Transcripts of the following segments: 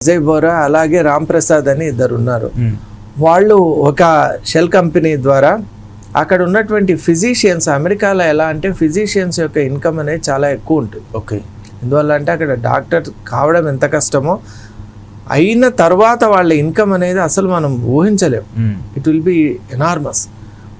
విజయ్ బోరా అలాగే రామ్ ప్రసాద్ అని ఇద్దరు ఉన్నారు. వాళ్ళు ఒక షెల్ కంపెనీ ద్వారా అక్కడ ఉన్నటువంటి ఫిజిషియన్స్, అమెరికాలో ఎలా అంటే ఫిజిషియన్స్ యొక్క ఇన్కమ్ అనేది చాలా ఎక్కువ ఉంటుంది. ఓకే, ఎందువల్ల అంటే అక్కడ డాక్టర్ కావడం ఎంత కష్టమో అయిన తర్వాత వాళ్ళ ఇన్కమ్ అనేది అసలు మనం ఊహించలేము. It will be enormous.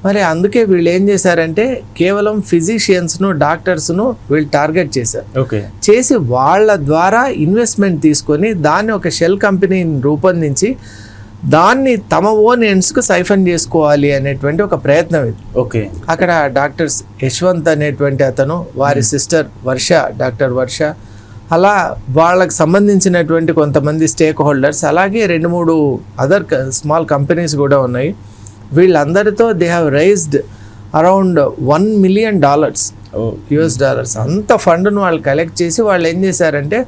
మరి అందుకే వీళ్ళు ఏం చేశారంటే కేవలం ఫిజిషియన్స్ను, డాక్టర్స్ను వీళ్ళు టార్గెట్ చేశారు. ఓకే, చేసి వాళ్ళ ద్వారా ఇన్వెస్ట్మెంట్ తీసుకొని దాన్ని ఒక షెల్ కంపెనీని రూపొందించి దాన్ని తమ ఓన్ ఎండ్స్కు సైఫన్ చేసుకోవాలి అనేటువంటి ఒక ప్రయత్నం ఇది. ఓకే, అక్కడ డాక్టర్స్ యశ్వంత్ అనేటువంటి అతను, వారి సిస్టర్ వర్ష, డాక్టర్ వర్ష, అలా వాళ్ళకి సంబంధించినటువంటి కొంతమంది స్టేక్ హోల్డర్స్, అలాగే 2-3 అదర్ స్మాల్ కంపెనీస్ కూడా ఉన్నాయి. వీళ్ళందరితో they have raised around $1 million US. అంత ఫండ్ను వాళ్ళు కలెక్ట్ చేసి వాళ్ళు ఏం చేశారంటే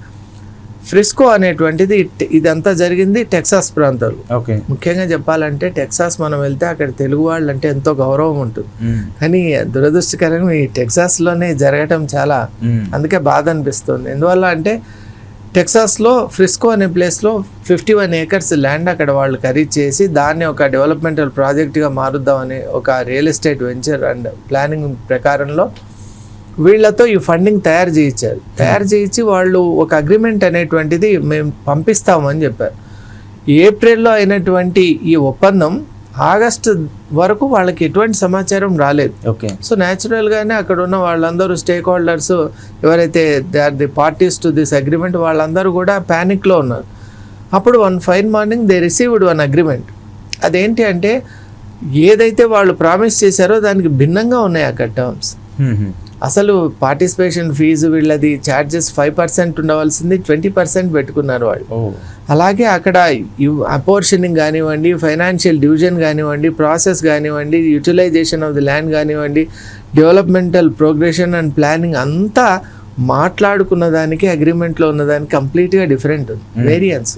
ఫ్రిస్కో అనేటువంటిది, ఇదంతా జరిగింది టెక్సాస్ ప్రాంతంలో. ఓకే, ముఖ్యంగా చెప్పాలంటే టెక్సాస్ మనం వెళ్తే అక్కడ తెలుగు వాళ్ళు అంటే ఎంతో గౌరవం ఉంటుంది. కానీ దురదృష్టకరంగా ఈ టెక్సాస్లోనే జరగటం చాలా, అందుకే బాధ అనిపిస్తుంది. ఎందువల్ల అంటే టెక్సాస్లో ఫ్రిస్కో అనే ప్లేస్లో 51 acres ల్యాండ్ అక్కడ వాళ్ళు ఖరీదు చేసి దాన్ని ఒక డెవలప్మెంటల్ ప్రాజెక్ట్గా మారుద్దామని ఒక real estate venture and planning ప్రకారంలో వీళ్ళతో ఈ ఫండింగ్ తయారు చేయించి వాళ్ళు ఒక అగ్రిమెంట్ అనేటువంటిది మేము పంపిస్తామని చెప్పారు. ఏప్రిల్లో అయినటువంటి ఈ ఒప్పందం ఆగస్టు వరకు వాళ్ళకి ఎటువంటి సమాచారం రాలేదు. ఓకే, సో న్యాచురల్గానే అక్కడ ఉన్న వాళ్ళందరూ స్టేక్ హోల్డర్స్ ఎవరైతే they are the parties to this agreement వాళ్ళందరూ కూడా ప్యానిక్లో ఉన్నారు. అప్పుడు one fine morning they received one agreement. అదేంటి అంటే ఏదైతే వాళ్ళు ప్రామిస్ చేశారో దానికి భిన్నంగా ఉన్నాయి అక్కడ టర్మ్స్. అసలు పార్టిసిపేషన్ ఫీజు వీళ్ళది ఛార్జెస్ 5% ఉండవలసింది 20% పెట్టుకున్నారు వాళ్ళు. అలాగే అక్కడ అపోర్షనింగ్ కానివ్వండి, ఫైనాన్షియల్ డివిజన్ కానివ్వండి, ప్రాసెస్ కానివ్వండి, యూటిలైజేషన్ ఆఫ్ ది ల్యాండ్ కానివ్వండి, డెవలప్మెంటల్ ప్రోగ్రెషన్ అండ్ ప్లానింగ్ అంతా మాట్లాడుకున్న దానికి అగ్రిమెంట్లో ఉన్నదానికి కంప్లీట్గా డిఫరెంట్ ఉంది, వేరియన్స్.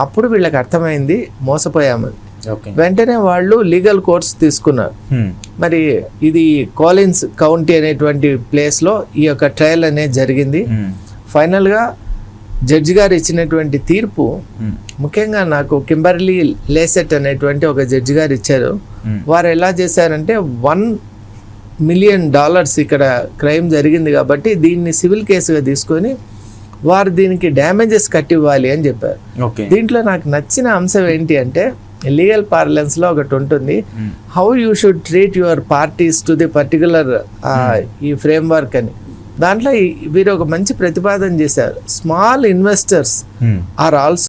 అప్పుడు వీళ్ళకి అర్థమైంది మోసపోయామని. వెంటనే వాళ్ళు లీగల్ కోర్స్ తీసుకున్నారు. మరి ఇది కోలిన్స్ కౌంటీ అనేటువంటి ప్లేస్లో ఈ యొక్క ట్రయల్ అనేది జరిగింది. ఫైనల్గా జడ్జి గారు ఇచ్చినటువంటి తీర్పు, ముఖ్యంగా నాకు కింబర్లీ లేసెట్ అనేటువంటి ఒక జడ్జి గారు ఇచ్చారు. వారు ఎలా చేశారంటే $1 million ఇక్కడ క్రైమ్ జరిగింది కాబట్టి దీన్ని సివిల్ కేసుగా తీసుకొని వారు దీనికి డ్యామేజెస్ కట్టివ్వాలి అని చెప్పారు. దీంట్లో నాకు నచ్చిన అంశం ఏంటి అంటే లీగల్ పార్లెన్స్లో ఒకటి ఉంటుంది, how you should treat your parties to the particular ఈ ఫ్రేమ్వర్క్ అని. దాంట్లో వీరు ఒక మంచి ప్రతిపాదన చేశారు. Small investors are also